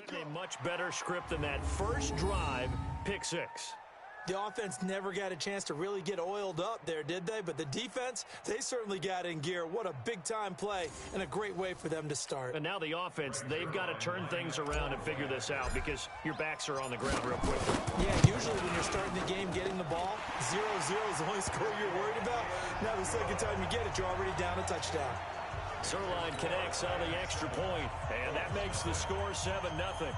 A much better script than that first drive, pick six. The offense never got a chance to really get oiled up there, did they? But the defense, they certainly got in gear. What a big-time play and a great way for them to start. And now the offense, they've got to turn things around and figure this out because your backs are on the ground real quickly. Yeah, usually when you're starting the game getting the ball, 0-0 is the only score you're worried about. Now the second time you get it, you're already down a touchdown. Zuerlein connects on the extra point, and that makes the score 7-0.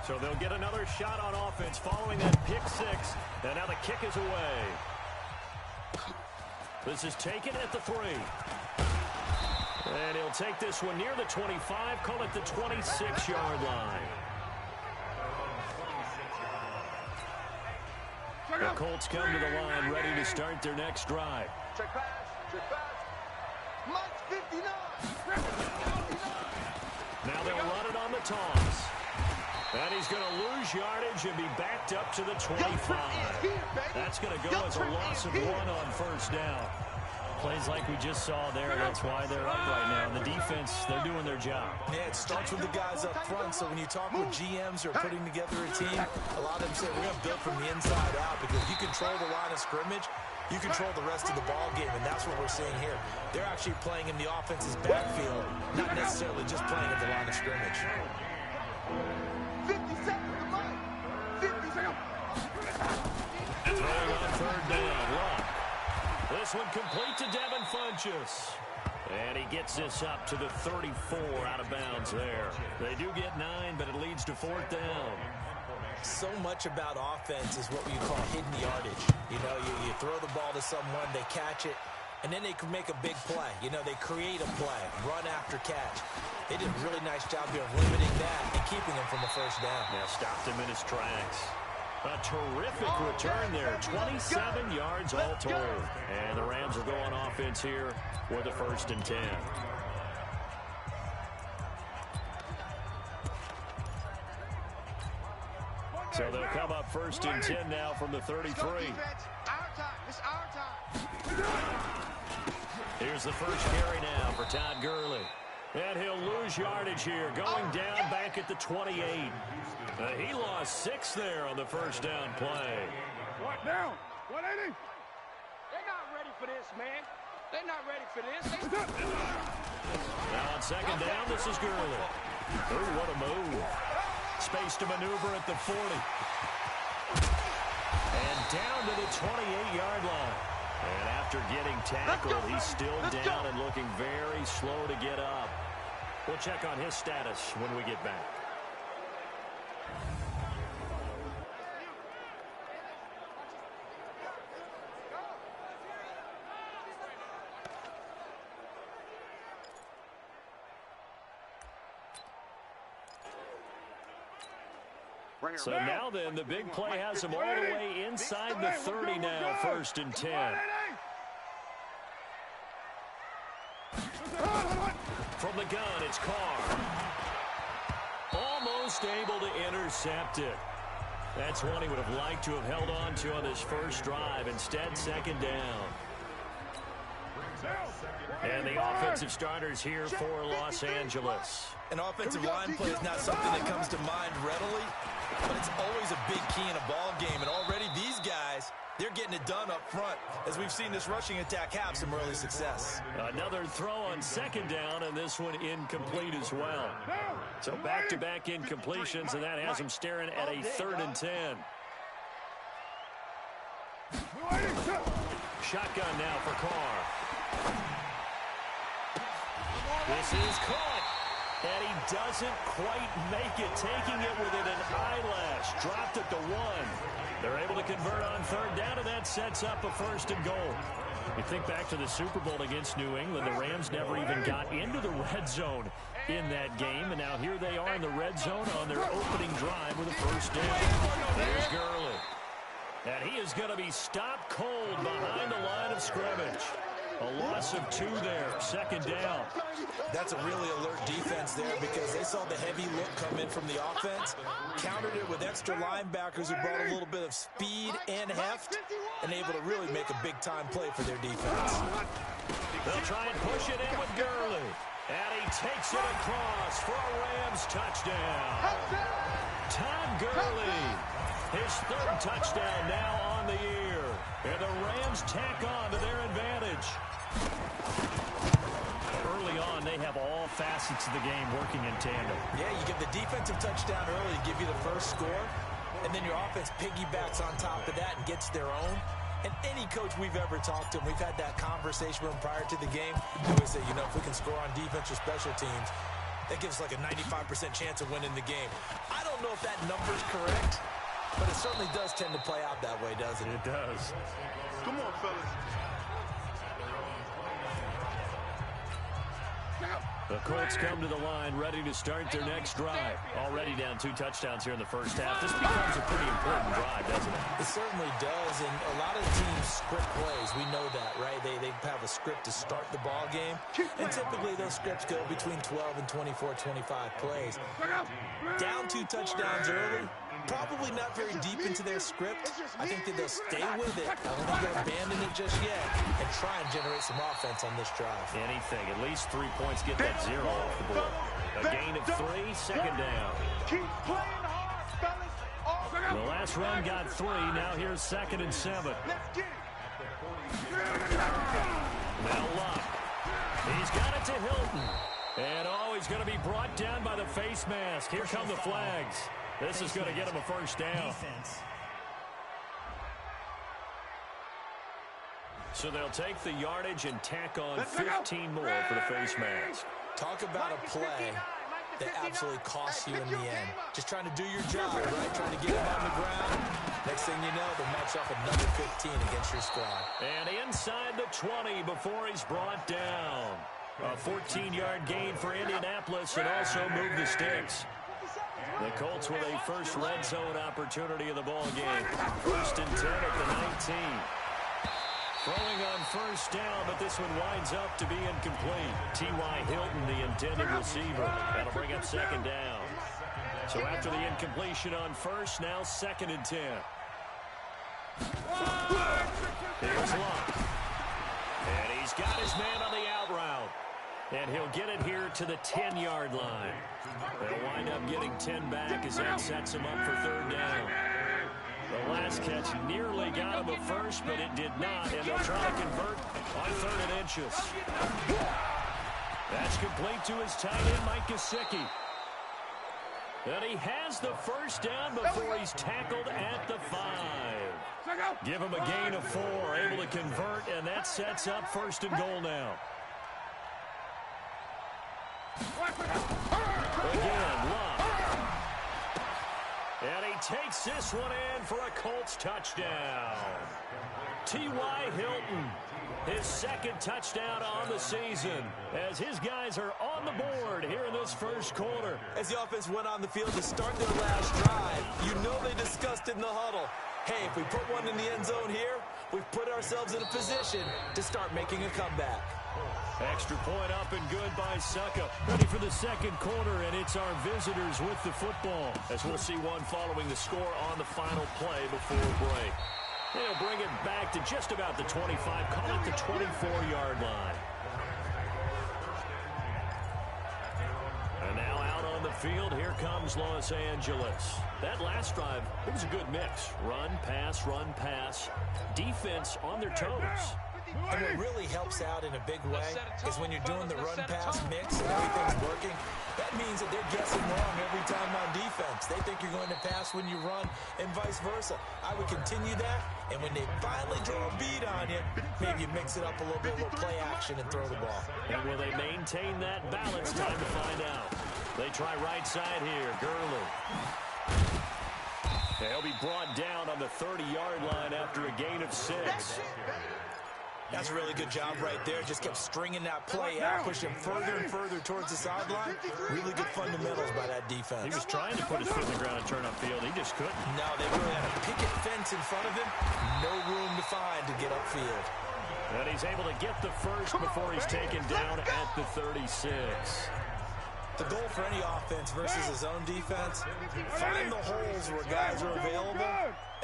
So they'll get another shot on offense following that pick six. And now the kick is away. This is taken at the 3. And he'll take this one near the 25, call it the 26-yard line. The Colts come to the line ready to start their next drive. Check pass. Mike's 59. Now they'll run it on the toss. And he's going to lose yardage and be backed up to the 25. That's going to go as a loss of 1 on first down. Plays like we just saw there, that's why they're up right now. The defense, they're doing their job. Yeah, it starts with the guys up front, so when you talk with GMs who are putting together a team, a lot of them say we're going to build from the inside out because you control the line of scrimmage, you control the rest of the ball game, and that's what we're seeing here. They're actually playing in the offense's backfield, not necessarily just playing at the line of scrimmage. 50 seconds to Mike. 50 seconds. Throwing on third down, Luck. This one complete to Devin Funchess. And he gets this up to the 34 out of bounds there. They do get 9, but it leads to 4th down. So much about offense is what we call hidden yardage. You know, you throw the ball to someone, they catch it, and then they can make a big play. You know, they create a play, run after catch. They did a really nice job here of limiting that and keeping him from a first down. Now stopped him in his tracks. A terrific return there. 27 yards all told. And the Rams will go on offense here with a 1st and 10. So they'll come up 1st and 10 now from the 33. Our time. It's our time. Here's the first carry now for Todd Gurley. And he'll lose yardage here, going down back at the 28. He lost 6 there on the first down play. What down? 180. They're not ready for this, man. They're not ready for this. Now on second down, this is Gurley. Oh, what a move. Space to maneuver at the 40. And down to the 28-yard line. And after getting tackled, he's still down and looking very slow to get up. We'll check on his status when we get back. So now then, the big play has him all the way inside the 30 now, 1st and 10. From the gun, it's Carr. Almost able to intercept it. That's one he would have liked to have held on to on this first drive. Instead, 2nd down. And the offensive starters here for Los Angeles. An offensive line play is not something that comes to mind readily, but it's always a big key in a ball game. And already these guys, they're getting it done up front. As we've seen this rushing attack have some early success. Another throw on 2nd down, and this one incomplete as well. So back-to-back incompletions, and that has them staring at a 3rd and 10. Shotgun now for Carr. This is caught. And he doesn't quite make it, taking it within an eyelash. Dropped at the 1. They're able to convert on 3rd down, and that sets up a 1st and goal. You think back to the Super Bowl against New England, the Rams never even got into the red zone in that game, and now here they are in the red zone on their opening drive with a 1st down. There's Gurley. And he is going to be stopped cold behind the line of scrimmage. A loss of 2 there, 2nd down. That's a really alert defense there because they saw the heavy look come in from the offense, countered it with extra linebackers who brought a little bit of speed and heft, and able to really make a big-time play for their defense. They'll try and push it in with Gurley. And he takes it across for a Rams touchdown. Todd Gurley, his third touchdown now on the year. And the Rams tack on to their advantage. Early on, they have all facets of the game working in tandem. Yeah, you get the defensive touchdown early to give you the first score, and then your offense piggybacks on top of that and gets their own. And any coach we've ever talked to, we've had that conversation with him prior to the game. They always say, you know, if we can score on defense or special teams, that gives like a 95% chance of winning the game. I don't know if that number's correct, but it certainly does tend to play out that way, doesn't it? It does. Come on, fellas. The Colts come to the line ready to start their next drive. Already down 2 touchdowns here in the first half. This becomes a pretty important drive, doesn't it? It certainly does, and a lot of teams script plays. We know that, right? They have a script to start the ball game, and typically those scripts go between 12 and 24, 25 plays. Down 2 touchdowns early, probably not very deep into their script. I think that they'll stay with it. I don't think they'll abandon it just yet and try and generate some offense on this drive. Anything, at least 3 points, get that 0 off the board. A gain of 3, second down. Keep playing hard, fellas. The last run got 3, now here's 2nd and 7. Let's get it. Now Luck. He's got it to Hilton. And he's going to be brought down by the face mask. Here come the flags. This is going to get him a first down. So they'll take the yardage and tack on 15 more for the face mask. Talk about a play that absolutely costs you in the end. Just trying to do your job, right? Trying to get him on the ground. Next thing you know, they'll match off another 15 against your squad. And inside the 20 before he's brought down. A 14-yard gain for Indianapolis and also move the sticks. The Colts with a first red zone opportunity in the ball game. 1st and 10 at the 19. Throwing on first down, but this one winds up to be incomplete. T.Y. Hilton, the intended receiver. That'll bring up 2nd down. So after the incompletion on first, now 2nd and 10. Here's Luck. And he's got his man on the out route. And he'll get it here to the 10-yard line. They'll wind up getting 10 back as that sets him up for 3rd down. The last catch nearly got him a first, but it did not, and they'll try to convert on 3rd and inches. That's complete to his tight end, Mike Gesicki. And he has the first down before he's tackled at the 5. Give him a gain of 4, able to convert, and that sets up 1st and goal now. Again, Luck. And he takes this one in for a Colts touchdown. T.Y. Hilton, his 2nd touchdown on the season, as his guys are on the board here in this first quarter. As the offense went on the field to start their last drive, you know they discussed in the huddle, hey, if we put one in the end zone here, we've put ourselves in a position to start making a comeback. Extra point up and good by Succa. Ready for the 2nd quarter, and it's our visitors with the football, as we'll see one following the score on the final play before break. They'll bring it back to just about the 25, call it the 24-yard line. And now out on the field, here comes Los Angeles. That last drive, it was a good mix. Run, pass, defense on their toes. And what really helps out in a big way is when you're doing the run-pass mix and everything's working, that means that they're guessing wrong every time on defense. They think you're going to pass when you run and vice versa. I would continue that, and when they finally draw a beat on you, maybe you mix it up a little bit, a little play action, and throw the ball. And will they maintain that balance? Time to find out. They try right side here. Gurley. They'll be brought down on the 30-yard line after a gain of 6. That's a really good job right there. Just kept stringing that play out, pushing further and further towards the sideline. Really good fundamentals by that defense. He was trying to put his foot in the ground and turn upfield. He just couldn't. No, they really had a picket fence in front of him. No room to find to get upfield. And he's able to get the first before he's taken down at the 36. The goal for any offense versus his own defense, find the holes where guys are available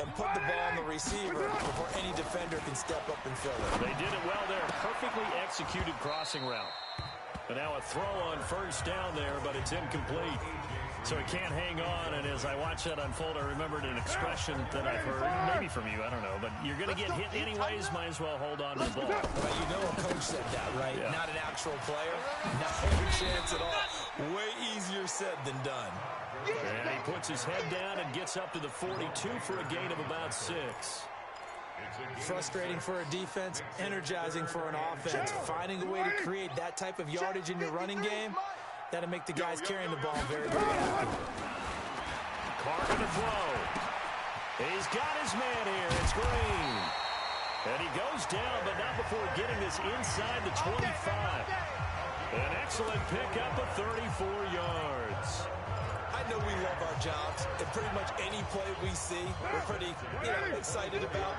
and put the ball on the receiver before any defender can step up and fill it. They did it well there. Perfectly executed crossing route. And now a throw on first down there, but it's incomplete. So he can't hang on, and as I watch that unfold, I remembered an expression that I've heard, maybe from you, I don't know, but you're going to get hit anyways, might as well hold on to the ball. Well, you know a coach said that, right? Yeah. Not an actual player. Not every chance at all. Way easier said than done. And he puts his head down and gets up to the 42 for a gain of about 6. Frustrating for a defense, energizing for an offense. Finding a way to create that type of yardage in your running game, that'll make the guys carrying the ball very, very happy. Carter to throw. He's got his man here. It's Green. And he goes down, but not before getting this inside the 25. An excellent pickup of 34 yards. I know we love our jobs, and pretty much any play we see, we're pretty excited about.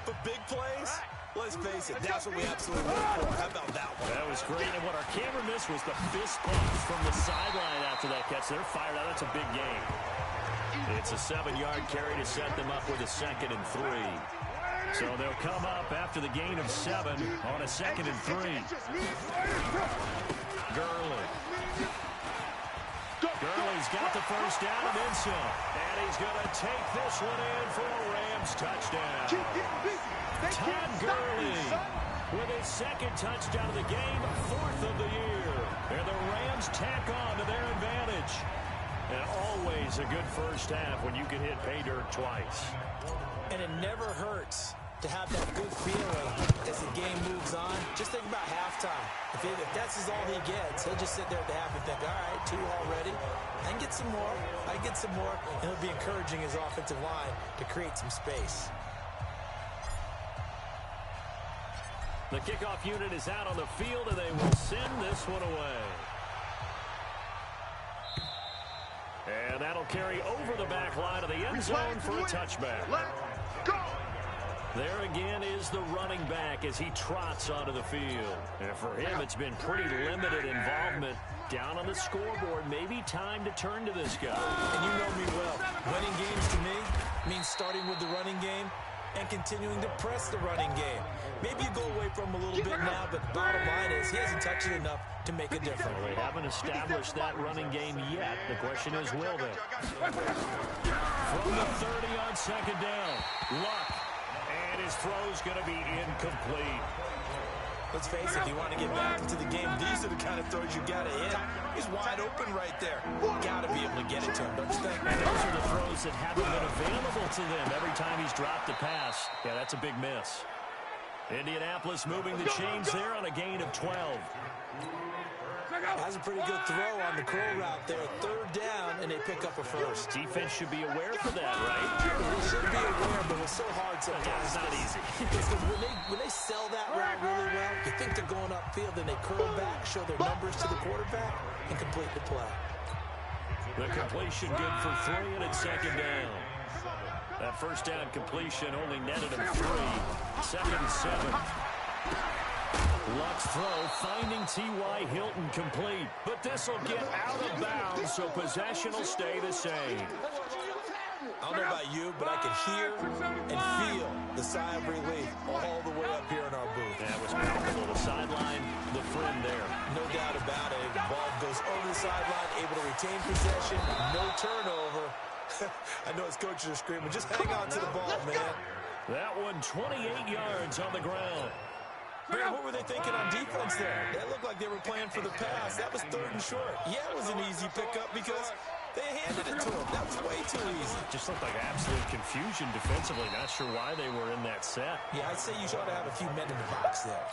But big plays, let's face it, that's what we absolutely work for. How about that one? That was great, and what our camera missed was the fist pump from the sideline after that catch. They're fired out. That's a big gain. It's a 7-yard carry to set them up with a 2nd and 3. So they'll come up after the gain of 7 on a 2nd and 3. Gurley's got the first down and then some. And he's going to take this one in for a Rams touchdown. Todd Gurley with his 2nd touchdown of the game, 4th of the year. And the Rams tack on to their advantage. And always a good first half when you can hit pay dirt twice. And it never hurts to have that good feeling as the game moves on. Just think about halftime. If that's all he gets, he'll just sit there at the half and think, all right, 2 already. I can get some more. I can get some more. And he'll be encouraging his offensive line to create some space. The kickoff unit is out on the field, and they will send this one away. And that'll carry over the back line of the end zone for a touchback. Let's go! There again is the running back as he trots onto the field. And for him, it's been pretty limited involvement down on the scoreboard. Maybe time to turn to this guy. And you know me well. Winning games to me means starting with the running game and continuing to press the running game. Maybe you go away from him a little bit now, but the bottom line is he hasn't touched it enough to make a difference. Well, they haven't established that running game yet. The question is, will they? From the 30 on 2nd down, Luck. And his throw's going to be incomplete. Let's face it, if you want to get back into the game, these are the kind of throws you got to hit. He's wide open right there. Got to be able to get it to him, don't you think? And those are the throws that haven't been available to them every time he's dropped a pass. Yeah, that's a big miss. Indianapolis moving the chains there on a gain of 12. That's a pretty good throw on the curl route there. 3rd down, and they pick up a first. Defense should be aware for that, right? They should be aware, but it's so hard sometimes. Yeah, it's not easy. Because when they sell that route really well, you think they're going upfield, then they curl back, show their numbers to the quarterback, and complete the play. The completion good for 3, and it's 2nd down. That first down completion only netted him 3. 2nd and 7. Luck's throw finding T.Y. Hilton complete. But this will get out of bounds, so possession will stay the same. I don't know about you, but I can hear and feel the sigh of relief all the way up here in our booth. That was palpable. The sideline, the friend there. No doubt about it. The ball goes over the sideline, able to retain possession, no turnover. I know his coaches are screaming, just hang on to the ball, man. That one 28 yards on the ground. Man, what were they thinking on defense there? That looked like they were playing for the pass. That was 3rd and short. Yeah, it was an easy pickup because they handed it to him. That was way too easy. Just looked like absolute confusion defensively. Not sure why they were in that set. Yeah, I'd say you ought to have a few men in the box there.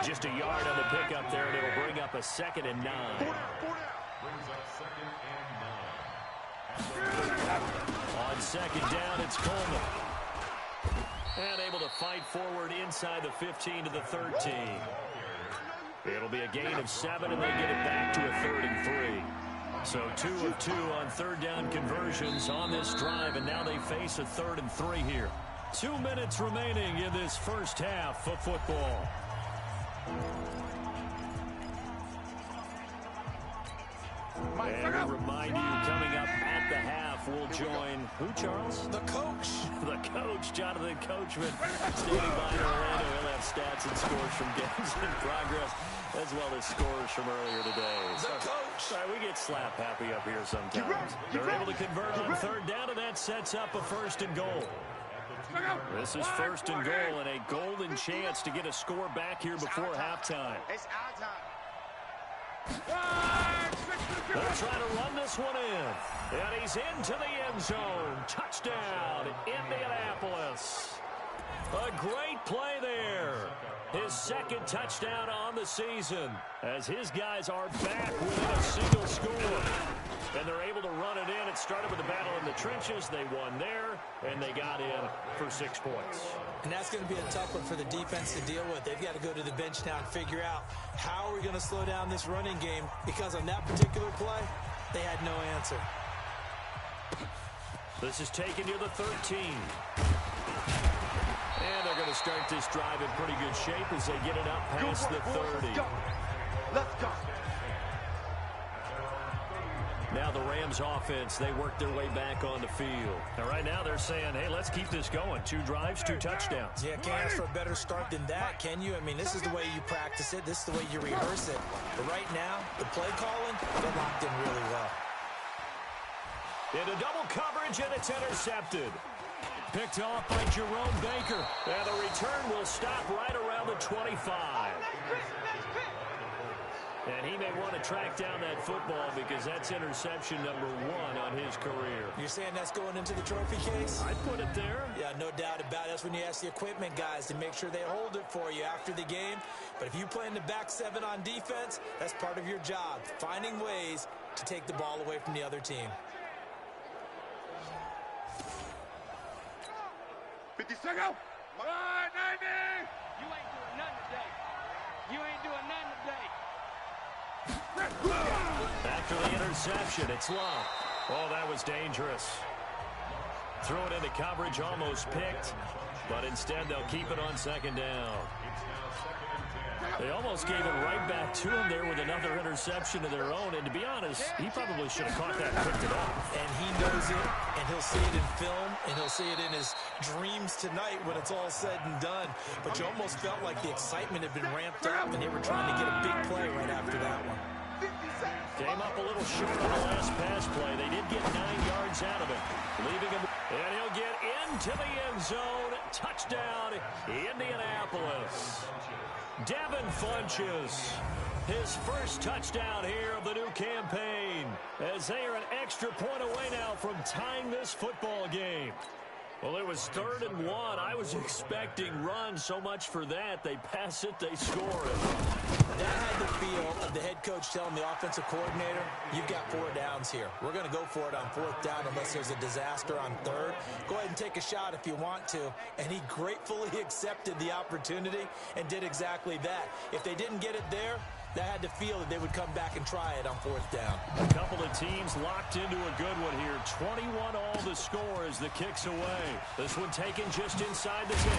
Just a yard on the pickup there, and it'll bring up a 2nd and 9. On 2nd down, it's Coleman. And able to fight forward inside the 15 to the 13. It'll be a gain of 7, and they get it back to a 3rd and 3. So 2 of 2 on 3rd down conversions on this drive, and now they face a 3rd and 3 here. 2 minutes remaining in this first half of football. And we remind you, coming up at the half, we'll join who, Charles? The coach. The coach, Jonathan Coachman, standing by in Orlando. He'll have stats and scores from games in progress, as well as scores from earlier today. The coach. Sorry, we get slap happy up here sometimes. They're able to convert on third down, and that sets up a 1st and goal. This is 1st and goal, and a golden chance to get a score back here before halftime. It's our time. They'll try to run this one in. And he's into the end zone. Touchdown, Indianapolis. A great play there. His 2nd touchdown on the season, as his guys are back within a single score. And they're able to run it in. It started with a battle in the trenches. They won there, and they got in for 6 points. And that's going to be a tough one for the defense to deal with. They've got to go to the bench now and figure out how are we going to slow down this running game, because on that particular play, they had no answer. This is taken near the 13. And they're going to start this drive in pretty good shape as they get it up past the 30. Let's go. Now the Rams offense, they work their way back on the field. And right now they're saying, hey, let's keep this going. 2 drives, 2 touchdowns. Yeah, can't ask for a better start than that, can you? I mean, this is the way you practice it. This is the way you rehearse it. But right now, the play calling, they're locked in really well. Into double coverage, and it's intercepted. Picked off by Jerome Baker. And the return will stop right around the 25. And he may want to track down that football because that's interception number 1 on his career. You're saying that's going into the trophy case? I'd put it there. Yeah, no doubt about it. That's when you ask the equipment guys to make sure they hold it for you after the game. But if you play in the back 7 on defense, that's part of your job, finding ways to take the ball away from the other team. 50 seconds. All right, 90. You ain't doing nothing today. You ain't doing nothing today. After the interception, it's Love. Oh, that was dangerous. Throw it into coverage, almost picked, but instead they'll keep it on 2nd down. They almost gave it right back to him there with another interception of their own, and to be honest, he probably should have caught that and picked it off. And he knows it, and he'll see it in film, and he'll see it in his dreams tonight when it's all said and done. But you almost felt like the excitement had been ramped up, and they were trying to get a big play right after that one. Came up a little short on the last pass play. They did get 9 yards out of it, leaving him. And he'll get into the end zone. Touchdown, Indianapolis. Devin Funchess, his first touchdown here of the new campaign, as they are an extra point away now from tying this football game. Well, it was 3rd and 1. I was expecting runs. So much for that. They pass it, they score it. That had the feel of the head coach telling the offensive coordinator, you've got 4 downs here. We're going to go for it on 4th down unless there's a disaster on 3rd. Go ahead and take a shot if you want to. And he gratefully accepted the opportunity and did exactly that. If they didn't get it there, that had to feel that they would come back and try it on 4th down. A couple of teams locked into a good one here. 21 all the score as the kick's away. This one taken just inside the 10.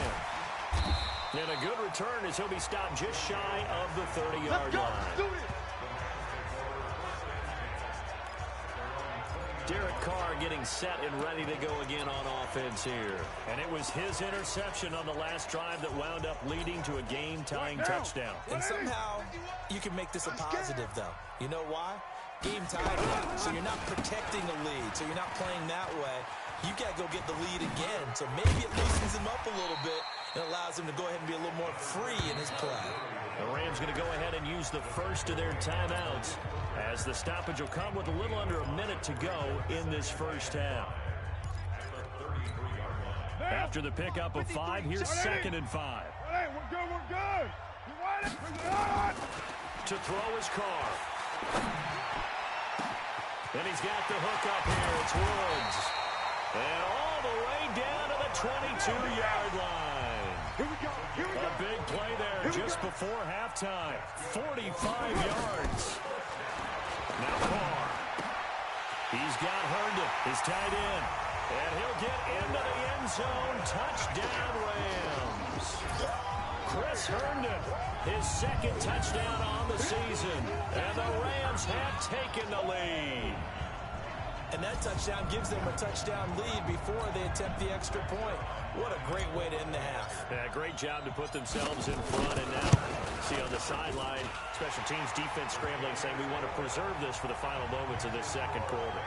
And a good return as he'll be stopped just shy of the 30-yard line. Derek Carr getting set and ready to go again on offense here. And it was his interception on the last drive that wound up leading to a game-tying touchdown. And somehow you can make this a positive, though. You know why? Game tied now, so you're not protecting the lead, so you're not playing that way. You got to go get the lead again, so maybe it loosens him up a little bit and allows him to go ahead and be a little more free in his play. The Rams going to go ahead and use the first of their timeouts, as the stoppage will come with a little under a minute to go in this first half. After the pickup of 5, here's 2nd and 5. Hey, we're good, we're good. You want it? Bring it on. To throw is Carr. And he's got the hook up here. It's Woods. And all the way down to the 22-yard line. Here we go, here we go. A big play there just before halftime. 45 yards. Now Carr. He's got Herndon, his tight end. And he'll get into the end zone. Touchdown, Rams. Chris Herndon, his 2nd touchdown on the season. And the Rams have taken the lead. And that touchdown gives them a touchdown lead before they attempt the extra point. What a great way to end the half. Yeah, great job to put themselves in front. And now, see on the sideline, special teams defense scrambling, saying we want to preserve this for the final moments of this second quarter.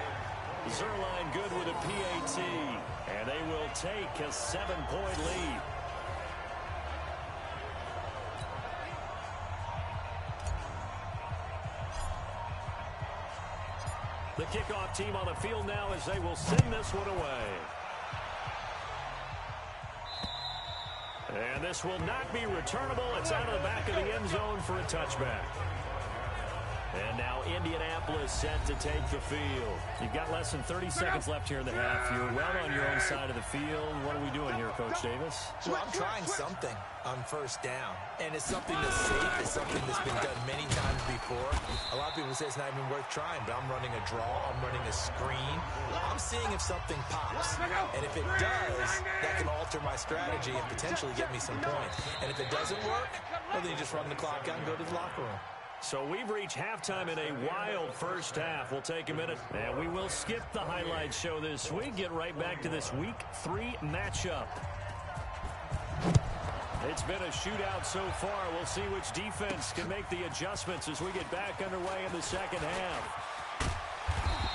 Zuerlein good with a PAT, and they will take a 7-point lead. The kickoff team on the field now as they will send this one away. And this will not be returnable. It's out of the back of the end zone for a touchback. And now Indianapolis set to take the field. You've got less than 30 seconds left here in the half. You're well on your own side of the field. What are we doing here, Coach Davis? Well, I'm trying something on first down. And it's something that's safe. It's something that's been done many times before. A lot of people say it's not even worth trying, but I'm running a draw. I'm running a screen. I'm seeing if something pops. And if it does, that can alter my strategy and potentially get me some points. And if it doesn't work, well, then you just run the clock out and go to the locker room. So we've reached halftime in a wild first half. We'll take a minute, and we will skip the highlight show this week. Get right back to this Week 3 matchup. It's been a shootout so far. We'll see which defense can make the adjustments as we get back underway in the second half.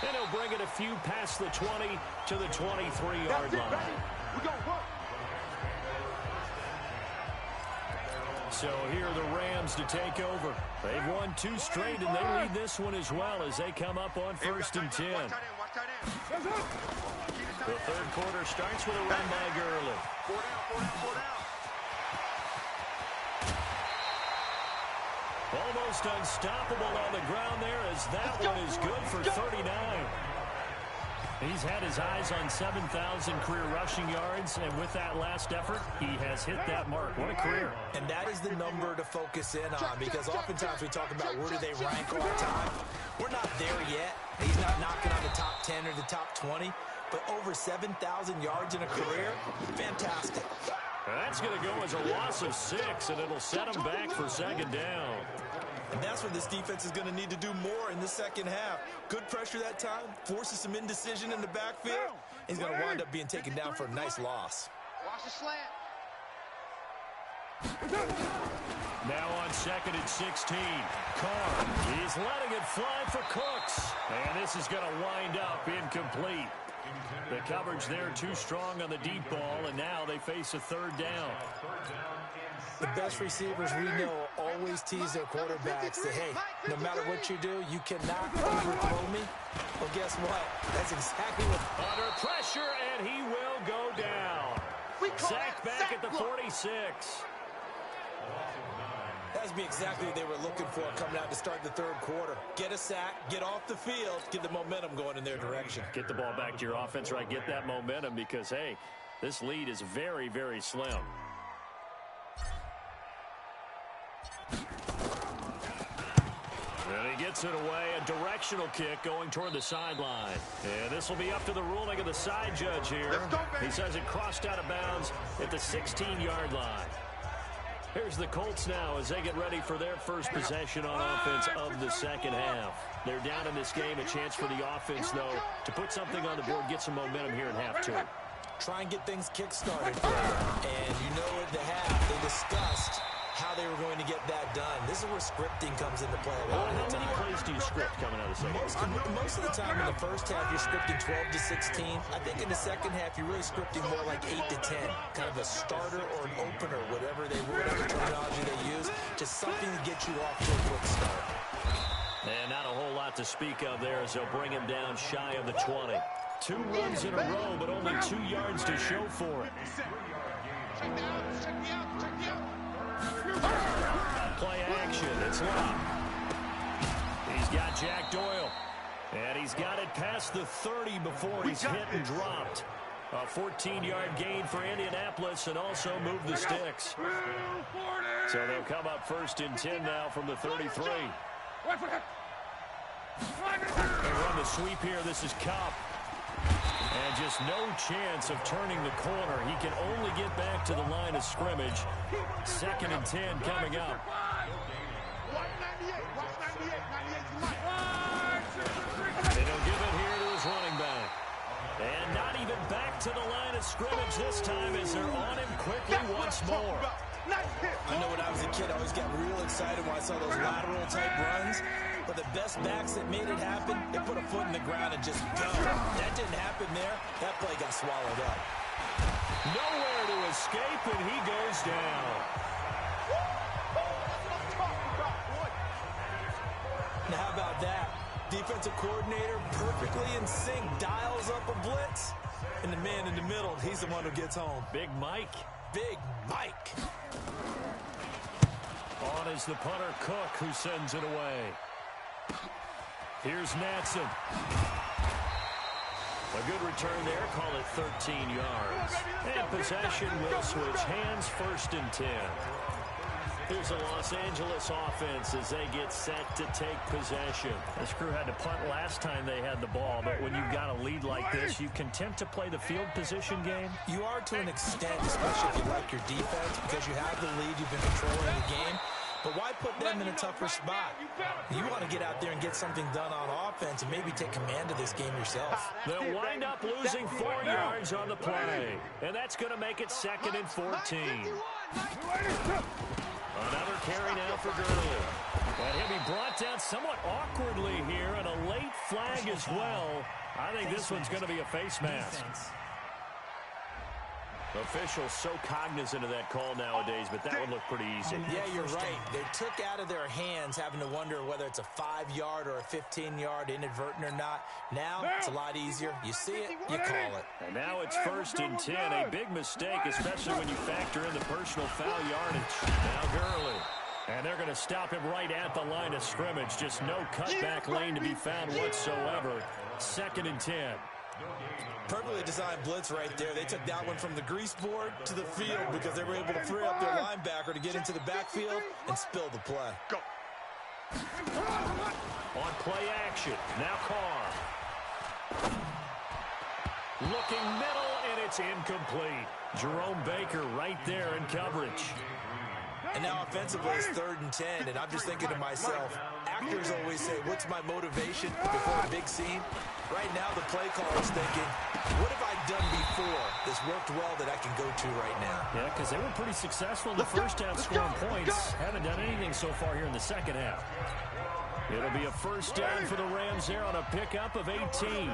And he'll bring it a few past the 20 to the 23-yard line. We go work. So here are the Rams to take over. They've won 2 straight, and they lead this one as well as they come up on 1st and 10. The third quarter starts with a run by Gurley. 4 down. Almost unstoppable on the ground there as that one is good for 39. He's had his eyes on 7,000 career rushing yards, and with that last effort, he has hit that mark. What a career. And that is the number to focus in on, because oftentimes we talk about where do they rank all the time. We're not there yet. He's not knocking on the top 10 or the top 20, but over 7,000 yards in a career, fantastic. That's going to go as a loss of 6, and it'll set him back for second down. And that's what this defense is going to need to do more in the second half. Good pressure that time, forces some indecision in the backfield. He's going to wind up being taken down for a nice loss. Watch the slant. Now on 2nd and 16. Carr, he's letting it fly for Cooks. And this is going to wind up incomplete. The coverage there too strong on the deep ball, and now they face a 3rd down. The best receivers we know always tease their quarterbacks that, hey, no matter what you do, you cannot overthrow me. Well, guess what? That's exactly what... Under pressure, and he will go down. Sacked back at the 46. That's exactly what they were looking for coming out to start the 3rd quarter. Get a sack, get off the field, get the momentum going in their direction. Get the ball back to your offense, right? Get that momentum because, hey, this lead is very, very slim. And he gets it away, a directional kick going toward the sideline. And this will be up to the ruling of the side judge here. He says it crossed out of bounds at the 16-yard line. Here's the Colts now as they get ready for their first possession on offense of the second half. They're down in this game, a chance for the offense, though, to put something on the board, get some momentum here in half 2. Try and get things kick-started for them. And you know at the half, they discussed how they were going to get that done. This is where scripting comes into play a lot of the time. How many plays do you script coming out of the second half? Most of the time in the first half, you're scripting 12 to 16. I think in the second half, you're really scripting more like 8 to 10. Kind of a starter or an opener, whatever terminology they use. Just something to get you off to a quick start. And not a whole lot to speak of there as they'll bring him down shy of the 20. 2 runs in a row, but only 2 yards to show for it. Play action. It's Lott. He's got Jack Doyle. And he's got it past the 30 before he's hit and dropped. A 14-yard gain for Indianapolis and also move the sticks. So they'll come up 1st and 10 now from the 33. They run the sweep here. This is Kupp. And just no chance of turning the corner. He can only get back to the line of scrimmage. 2nd and 10 coming up. And he'll give it here to his running back. And not even back to the line of scrimmage this time as they're on him quickly once more. I know when I was a kid, I always got real excited when I saw those lateral-type runs. But the best backs that made it happen, they put a foot in the ground and just go. That didn't happen there. That play got swallowed up. Nowhere to escape, and he goes down. Now, how about that? Defensive coordinator perfectly in sync, dials up a blitz. And the man in the middle, he's the one who gets home. Big Mike. Big Mike. On is the punter, Cook, who sends it away. Here's Natson. A good return there. Call it 13 yards. And possession will switch hands, 1st and 10. Here's the Los Angeles offense as they get set to take possession. This crew had to punt last time they had the ball, but when you've got a lead like this, you content to play the field position game? You are to an extent, especially if you like your defense, because you have the lead, you've been controlling the game. But why put them in a tougher spot? You want to get out there and get something done on offense and maybe take command of this game yourself. They'll wind up losing 4 yards on the play. And that's going to make it 2nd and 14. Another carry now for Gurley. And he'll be brought down somewhat awkwardly here, and a late flag as well. I think this one's going to be a face mask. Officials so cognizant of that call nowadays, but that one looked pretty easy. Yeah, you're right. They took out of their hands having to wonder whether it's a 5-yard or a 15-yard inadvertent or not. Now, it's a lot easier. You see it, you call it. And now it's 1st and 10. A big mistake, especially when you factor in the personal foul yardage. Now Gurley. And they're going to stop him right at the line of scrimmage. Just no cutback lane to be found whatsoever. 2nd and 10. Perfectly designed blitz right there. They took that one from the grease board to the field because they were able to free up their linebacker to get into the backfield and spill the play. Go. On play action. Now Carr. Looking middle, and it's incomplete. Jerome Baker right there in coverage. And now offensively, it's 3rd and 10, and I'm just thinking to myself, actors always say, what's my motivation before a big scene? Right now, the play caller's thinking, what have I done before that's worked well that I can go to right now? Yeah, because they were pretty successful in the first half scoring points. Haven't done anything so far here in the second half. It'll be a 1st down for the Rams there on a pickup of 18.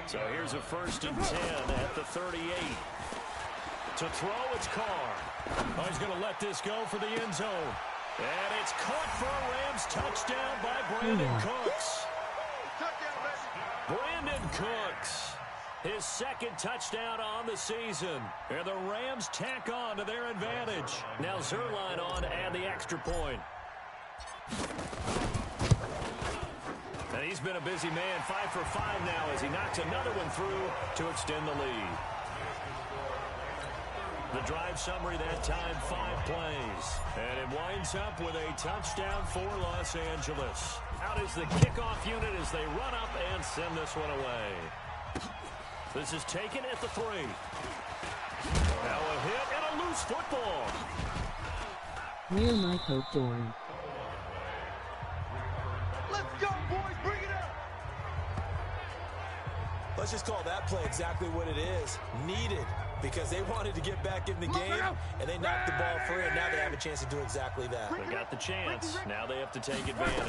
So here's a 1st and 10 at the 38. To throw, it's Carr. Oh, he's going to let this go for the end zone. And it's caught for a Rams touchdown by Brandon Cooks. Brandon Cooks, his 2nd touchdown on the season. And the Rams tack on to their advantage. Now Zuerlein on to add the extra point. And he's been a busy man, 5 for 5 now as he knocks another one through to extend the lead. The drive summary that time, 5 plays. And it winds up with a touchdown for Los Angeles. Out is the kickoff unit as they run up and send this one away. This is taken at the 3. Now a hit and a loose football. Near Mike Hope Dorn. Let's go, boys. Bring it up. Let's just call that play exactly what it is. Needed. Because they wanted to get back in the game, and they knocked the ball free, and now they have a chance to do exactly that. They got the chance. Now they have to take advantage.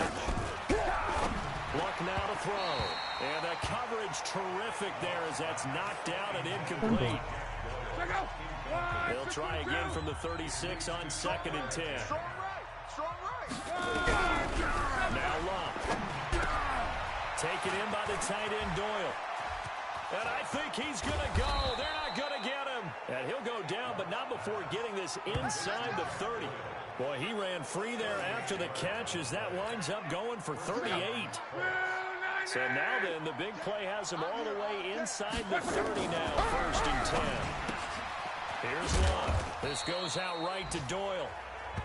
Luck now to throw. And the coverage terrific there as that's knocked down and incomplete. They'll try again from the 36 on 2nd and 10. Now Luck. Taken in by the tight end Doyle. And I think he's going to go. They're not going to get him. And he'll go down, but not before getting this inside the 30. Boy, he ran free there after the catch as that winds up going for 38. So now then, the big play has him all the way inside the 30 now, 1st and 10. Here's Luck. This goes out right to Doyle.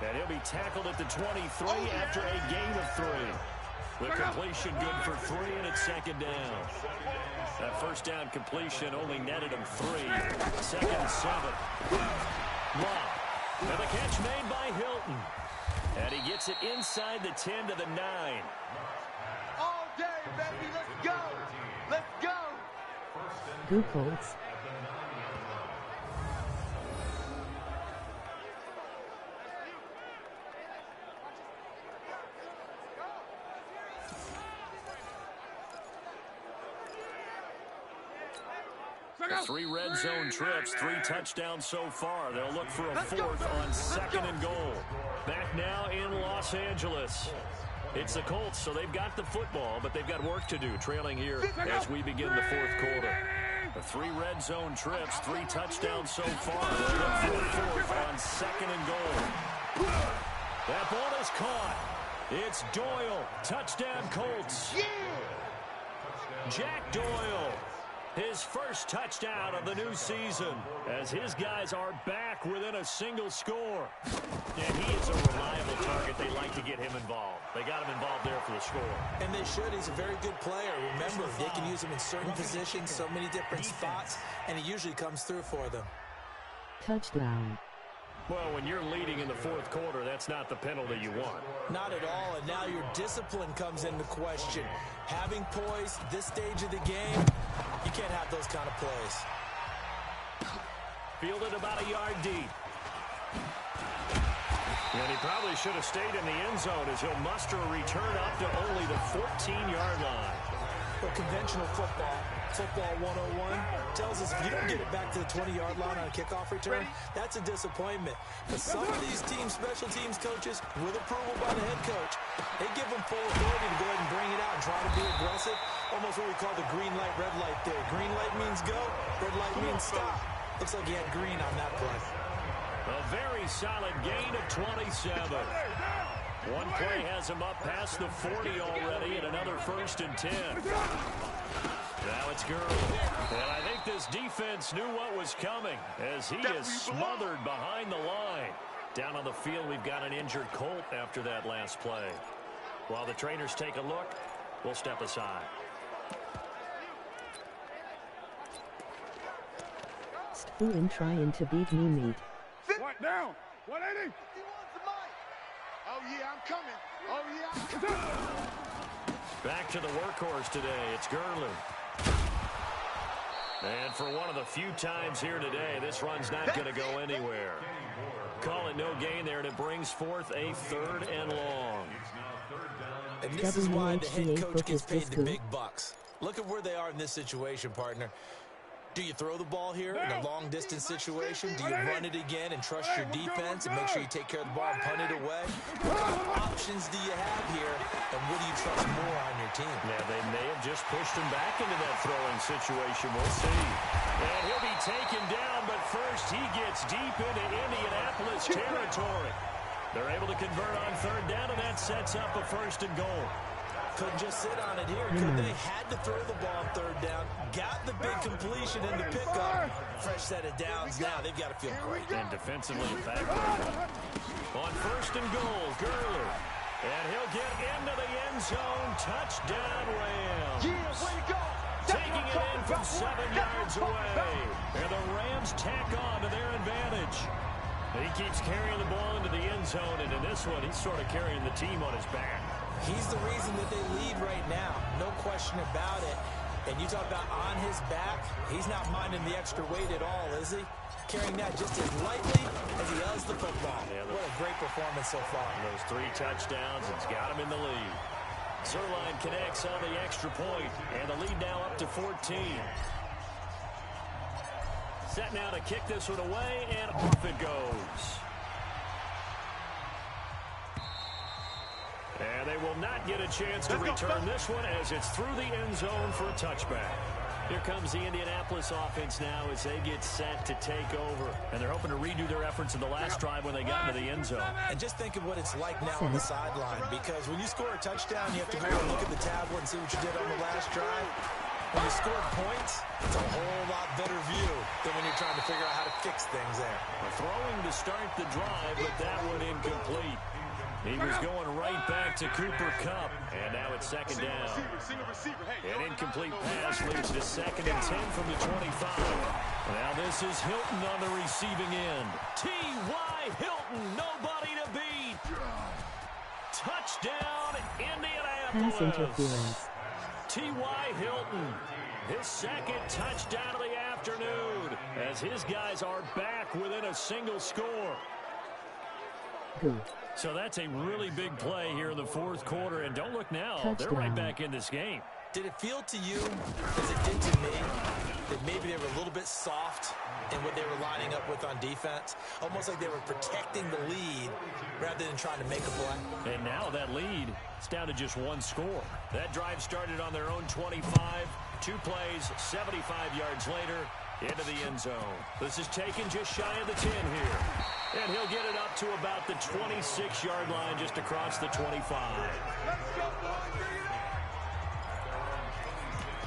And he'll be tackled at the 23 after a gain of 3. The completion good for 3, and it's 2nd down. That 1st down completion only netted him 3. 2nd and 7. Luck. And the catch made by Hilton. And he gets it inside the 10 to the 9. All day, baby. Let's go. Let's go. Go Colts. Three red zone trips, 3 touchdowns so far. They'll look for a 4th on 2nd and goal. Back now in Los Angeles. It's the Colts, so they've got the football, but they've got work to do, trailing here as we begin the 4th quarter. The 3 red zone trips, 3 touchdowns so far. They'll look for a 4th on 2nd and goal. That ball is caught. It's Doyle. Touchdown, Colts. Jack Doyle. His first touchdown of the new season as his guys are back within a single score. And he is a reliable target. They like to get him involved. They got him involved there for the score. And they should. He's a very good player. Remember, they can use him in certain positions, so many different spots, and he usually comes through for them. Touchdown. Well, when you're leading in the 4th quarter, that's not the penalty you want. Not at all, and now your discipline comes into question. Having poise this stage of the game, you can't have those kind of plays. Fielded about a yard deep. And he probably should have stayed in the end zone as he'll muster a return up to only the 14-yard line. Well, conventional football 101, tells us if you don't get it back to the 20-yard line on a kickoff return, that's a disappointment. But some of these special teams coaches, with approval by the head coach, they give them full authority to go ahead and bring it out and try to be aggressive. Almost what we call the green light, red light theory. Green light means go, red light means stop. Looks like he had green on that play. A very solid gain of 27. One play has him up past the 40 already, and another 1st and 10. Now it's Gurley. And I think this defense knew what was coming as he is smothered behind the line. Down on the field, we've got an injured Colt after that last play. While the trainers take a look, we'll step aside. Spoon trying to beat me meat. What down? 180. Oh, yeah, I'm coming. Oh, yeah, I'm coming. Back to the workhorse today. It's Gurley. And for one of the few times here today, this run's not going to go anywhere. Call it no gain there, and it brings forth a 3rd and long. And this is why the head coach gets paid the big bucks. Look at where they are in this situation, partner. Do you throw the ball here in a long-distance situation? Do you run it again and trust your defense and make sure you take care of the ball and punt it away? What options do you have here, and what do you trust more on your team? Yeah, they may have just pushed him back into that throwing situation. We'll see. And he'll be taken down, but first he gets deep into Indianapolis territory. They're able to convert on 3rd down, and that sets up a 1st and goal. Couldn't just sit on it here, could they? Had to throw the ball on 3rd down. Got the big completion in the pickup. Fresh set of downs. Now they've got to feel great. And defensively, in fact, on 1st and goal, Gurley. And he'll get into the end zone. Touchdown, Rams. Yeah, way to go. Taking it in from 7 yards away. And the Rams tack on to their advantage. He keeps carrying the ball into the end zone, and in this one, he's sort of carrying the team on his back. He's the reason that they lead right now. No question about it. And you talk about on his back, he's not minding the extra weight at all, is he? Carrying that just as lightly as he does the football. Yeah, what a great performance so far. Those 3 touchdowns, it's got him in the lead. Zerline connects on the extra point, and the lead now up to 14. Set now to kick this one away, and off it goes. And they will not get a chance to return this one as it's through the end zone for a touchback. Here comes the Indianapolis offense now as they get set to take over. And they're hoping to redo their efforts in the last drive when they got into the end zone. And just think of what it's like now on the sideline, because when you score a touchdown, you have to go and look at the tablet and see what you did on the last drive. When you score points, it's a whole lot better view than when you're trying to figure out how to fix things there. Throwing to start the drive, but that one incomplete. He was going right back to Cooper Kupp, and now it's 2nd down. An incomplete pass leads to 2nd and 10 from the 25. Now this is Hilton on the receiving end. T.Y. Hilton, nobody to beat. Touchdown, Indianapolis. Pass interference. T.Y. Hilton His second touchdown of the afternoon as his guys are back within a single score. Good. So that's a really big play here in the fourth quarter. And don't look now. Touchdown. They're right back in this game. Did it feel to you, as it did to me, that maybe they were a little bit soft in what they were lining up with on defense? Almost like they were protecting the lead rather than trying to make a play. And now that lead is down to just one score. That drive started on their own 25. 2 plays, 75 yards later, into the end zone. This is taken just shy of the 10 here. And he'll get it up to about the 26-yard line just across the 25.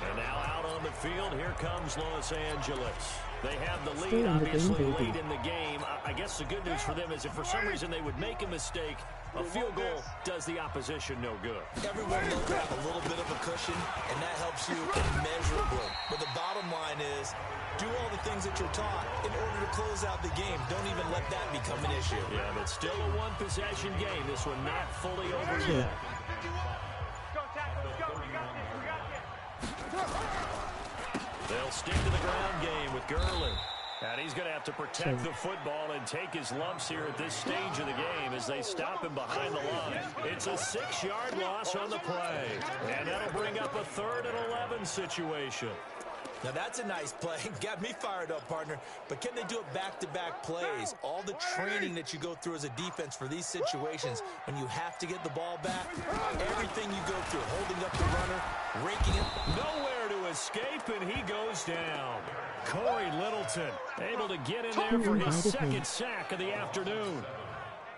And now out on the field, here comes Los Angeles. They have the lead, obviously, late in the game. I guess the good news for them is if for some reason they would make a mistake, a field goal does the opposition no good. Everyone knows to have a little bit of a cushion, and that helps you immeasurably. But the bottom line is, do all the things that you're taught in order to close out the game. Don't even let that become an issue. Yeah, but still a one-possession game. This one not fully over yet. They'll stick to the ground game with Gurley. And he's going to have to protect the football and take his lumps here at this stage of the game as they stop him behind the line. It's a 6-yard loss on the play. And that'll bring up a 3rd and 11 situation. Now, that's a nice play. Got me fired up, partner. But can they do it back-to-back plays? All the training that you go through as a defense for these situations, when you have to get the ball back, everything you go through, holding up the runner, raking it. Nowhere to escape, and he goes down. Corey Littleton able to get in there for his second sack of the afternoon.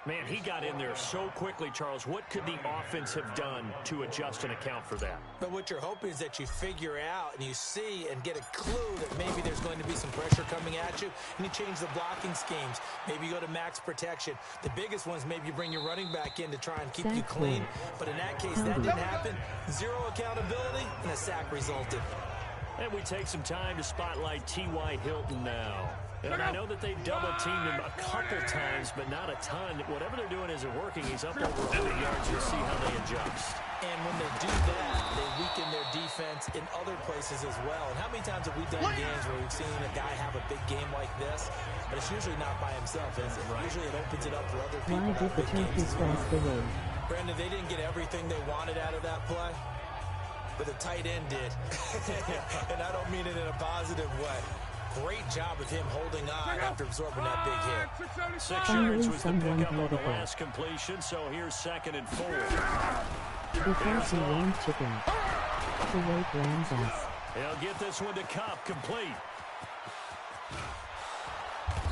Man, he got in there so quickly, Charles. What could the offense have done to adjust and account for that? But what you're hoping is that you figure out and you see and get a clue that maybe there's going to be some pressure coming at you, and you change the blocking schemes. Maybe you go to max protection. The biggest one is maybe you bring your running back in to try and keep you clean. But in that case, that didn't happen. 0 accountability, and a sack resulted. And we take some time to spotlight T.Y. Hilton now. And I know that they've double-teamed him a couple times, but not a ton. Whatever they're doing isn't working. He's up over 100 yards. You'll see how they adjust. And when they do that, they weaken their defense in other places as well. And how many times have we done games where we've seen a guy have a big game like this? But it's usually not by himself, is it? Right. Usually it opens it up for other people. Why did the Turkeys cross the road? Brandon, they didn't get everything they wanted out of that play, but the tight end did. And I don't mean it in a positive way. Great job of him holding on after absorbing that big hit. 6 yards was the pickup on the last completion, so here's 2nd and 4. Because he ran chicken. Kuwait Rams us. He'll get this one to Kupp, complete.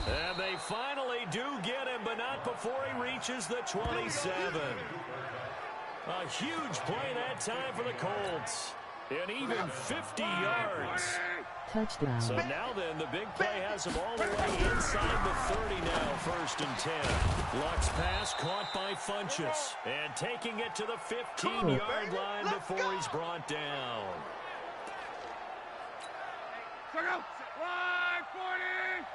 And they finally do get him, but not before he reaches the 27. A huge play that time for the Colts. And even 50 yards. Touchdown. So now then, the big play has him all the way inside the 30 now, 1st and 10. Luck's pass caught by Funchess. And taking it to the 15-yard line before he's brought down. Line 40!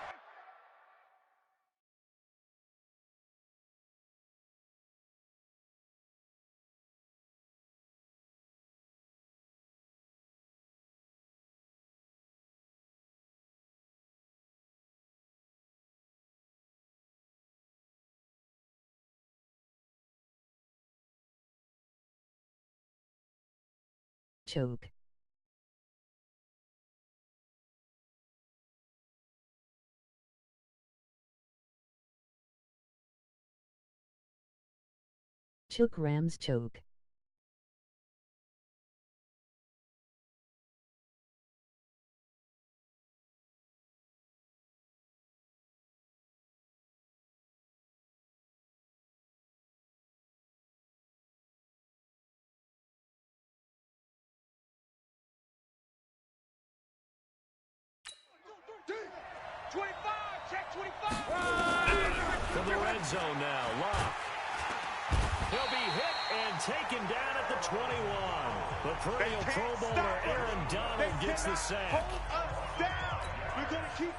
Choke. Choke Rams choke. From the red zone now, Locke. He'll be hit and taken down at the 21. The perennial Pro Bowler Aaron Donald gets the sack.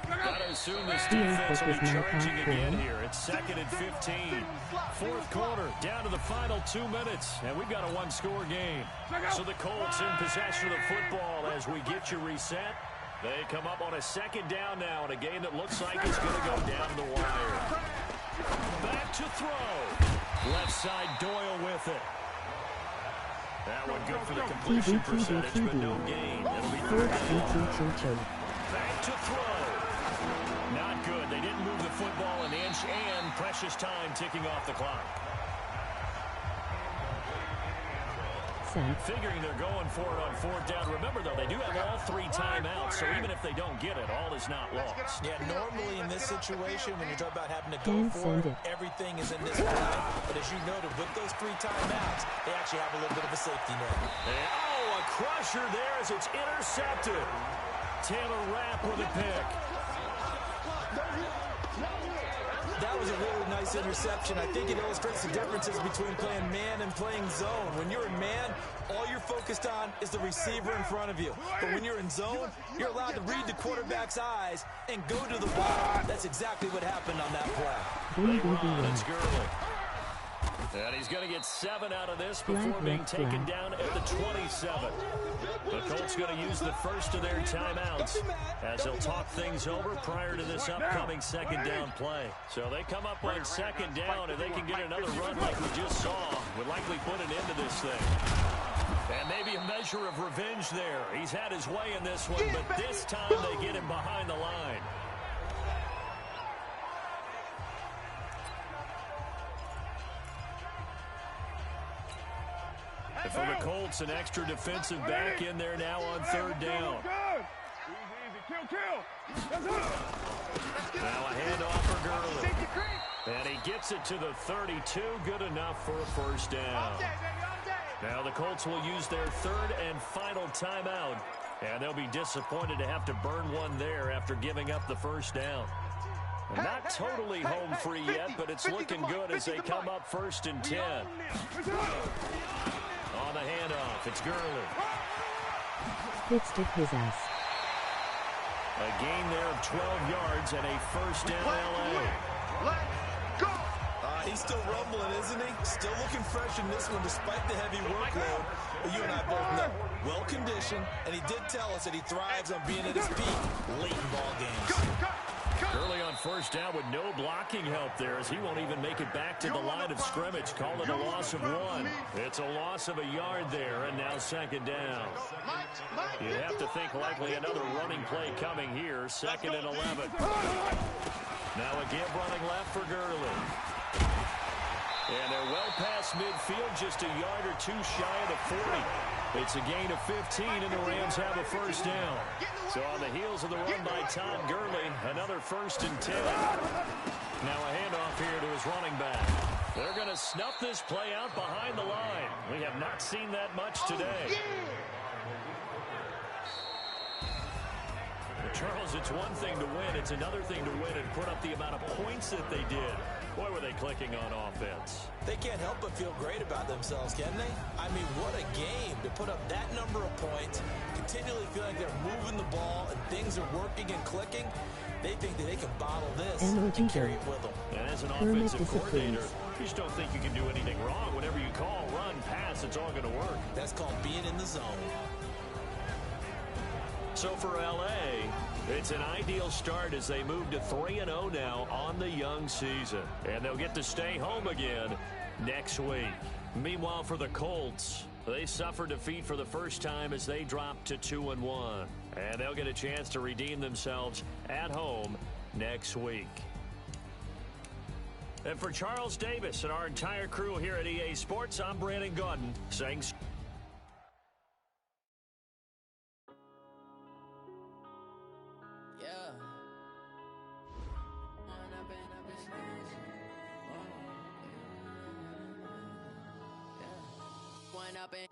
Gotta assume this defense will be charging again here. It's 2nd and 15. Fourth quarter, down to the final 2 minutes, and we've got a one-score game. So the Colts in possession of the football as we get you reset. They come up on a 2nd down now in a game that looks like it's going to go down the wire. Back to throw. Left side, Doyle with it. That one good for the completion percentage, but no gain. It'll be 3rd down. Back to throw. Not good. They didn't move the football an inch, and precious time ticking off the clock. Figuring they're going for it on 4th down. Remember, though, they do have all 3 timeouts, so even if they don't get it, all is not lost. Yeah, normally in this situation, when you talk about having to go for it, everything is in this play. But as you noted, with those 3 timeouts, they actually have a little bit of a safety net. And, a crusher there as it's intercepted. Taylor Rapp with a pick. That was a really nice interception. I think it illustrates the differences between playing man and playing zone. When you're in man, all you're focused on is the receiver in front of you. But when you're in zone, you're allowed to read the quarterback's eyes and go to the ball. That's exactly what happened on that play. That's Gurley. And he's going to get 7 out of this before being taken down at the 27. The Colts going to use the first of their timeouts as they'll talk things over prior to this upcoming 2nd down play. So they come up on 2nd down, and they can get another run like we just saw. Would likely put an end to this thing. And maybe a measure of revenge there. He's had his way in this one, but this time they get him behind the line. And for the Colts, an extra defensive back in there now on 3rd down. Now a handoff for Gurley. And he gets it to the 32. Good enough for a 1st down. Now the Colts will use their 3rd and final timeout. And they'll be disappointed to have to burn one there after giving up the 1st down. Not totally home free yet, but it's looking good as they come up 1st and 10. On the handoff, it's Gurley. Stick his ass. A gain there of 12 yards and a 1st down LA. He's still rumbling, isn't he? Still looking fresh in this one despite the heavy workload. But you and I both know, well-conditioned, and he did tell us that he thrives on being at his peak late in ball games. Gurley on 1st down with no blocking help there as he won't even make it back to the line of scrimmage. Call it a loss of 1. It's a loss of a yard there, and now 2nd down. You have to think likely another running play coming here. 2nd and 11. Now a give running left for Gurley. And they're well past midfield, just a yard or 2 shy of the 40. It's a gain of 15, and the Rams have a 1st down. So on the heels of the run by Todd Gurley, another 1st and 10. Now a handoff here to his running back. They're going to snuff this play out behind the line. We have not seen that much today. Charles, it's one thing to win. It's another thing to win and put up the amount of points that they did. Boy, were they clicking on offense. They can't help but feel great about themselves, can they? I mean, what a game to put up that number of points, continually feel like they're moving the ball and things are working and clicking. They think that they can bottle this and carry it with them. And as an offensive coordinator, you just don't think you can do anything wrong. Whatever you call, run, pass, it's all going to work. That's called being in the zone. So for L.A., it's an ideal start as they move to 3-0 now on the young season. And they'll get to stay home again next week. Meanwhile, for the Colts, they suffered defeat for the first time as they dropped to 2-1. And they'll get a chance to redeem themselves at home next week. And for Charles Davis and our entire crew here at EA Sports, I'm Brandon Gaudin saying...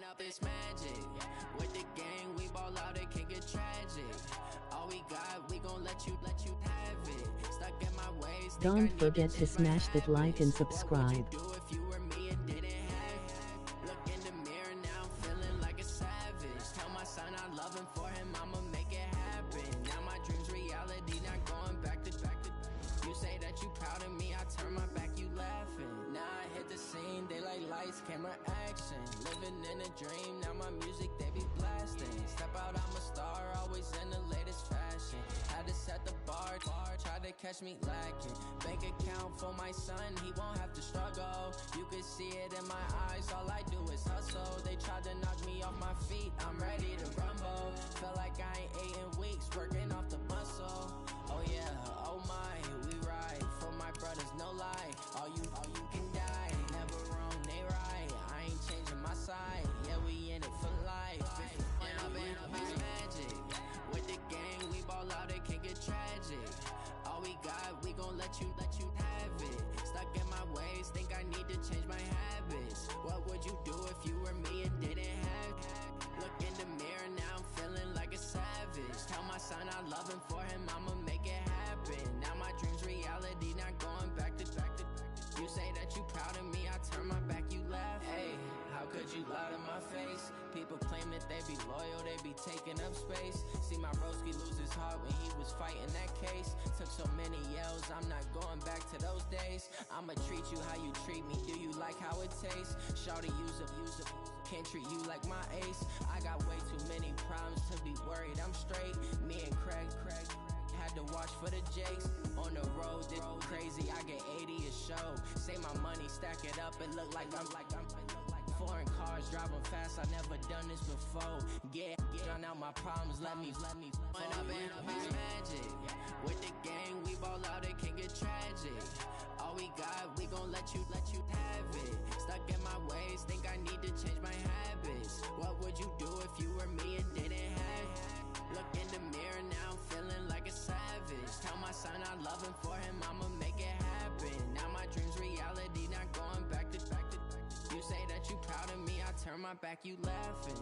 Up this magic with the gang, we ball out, it can get tragic. All we got, we gon' let you have it. Stuck in my ways. Don't forget to smash that like and subscribe. If you were me and didn't have it. Look in the mirror now, I'm feeling like a savage. Tell my son I love him, for him I'ma make it happen. Now my lights, camera action. Living in a dream, now my music they be blasting. Step out, I'm a star, always in the latest fashion. Had to set the bar, try to catch me lacking. Bank account for my son, he won't have to struggle. You can see it in my eyes, all I do is hustle. They tried to knock me off my feet, I'm ready to rumble. Feel like I ain't ate in weeks, working off the muscle. Oh yeah, oh my, we ride for my brothers, no lie. All you can die, never wrong, they right. I ain't changing my side, yeah, we in it for life. It's magic. With the gang, we ball out, it can get tragic. All we got, we gon' let you have it. Stuck in my ways, think I need to change my habits. What would you do if you were me and didn't have it? Look in the mirror, now I'm feeling like a savage. Tell my son I love him, for him I'ma make it happen. Now my dream's reality, not going back to. You say that you proud of me, I turn my back, you laugh. Hey, how could you lie to my face? People claim that they be loyal, they be taking up space. See my broski lose his heart when he was fighting that case. Took so many yells, I'm not going back to those days. I'ma treat you how you treat me, do you like how it tastes? Shawty, use up, can't treat you like my ace. I got way too many problems to be worried, I'm straight. Me and Craig had to watch for the Jakes. On the road, this crazy, I get 80 a show. Say my money, stack it up, it look like I'm foreign cars, driving fast, I never done this before. Get drown out my problems, let me When up in it's magic. With the gang, we ball out, it can get tragic. All we got, we gon' let you have it. Stuck in my ways, think I need to change my habits. What would you do if you were me and didn't have it? Look in the mirror, now I'm feeling like a savage. Tell my son I love him, for him I'ma make it happen. Now my dream's reality, not going back to. You say that you proud of me, I turn my back, you laughing.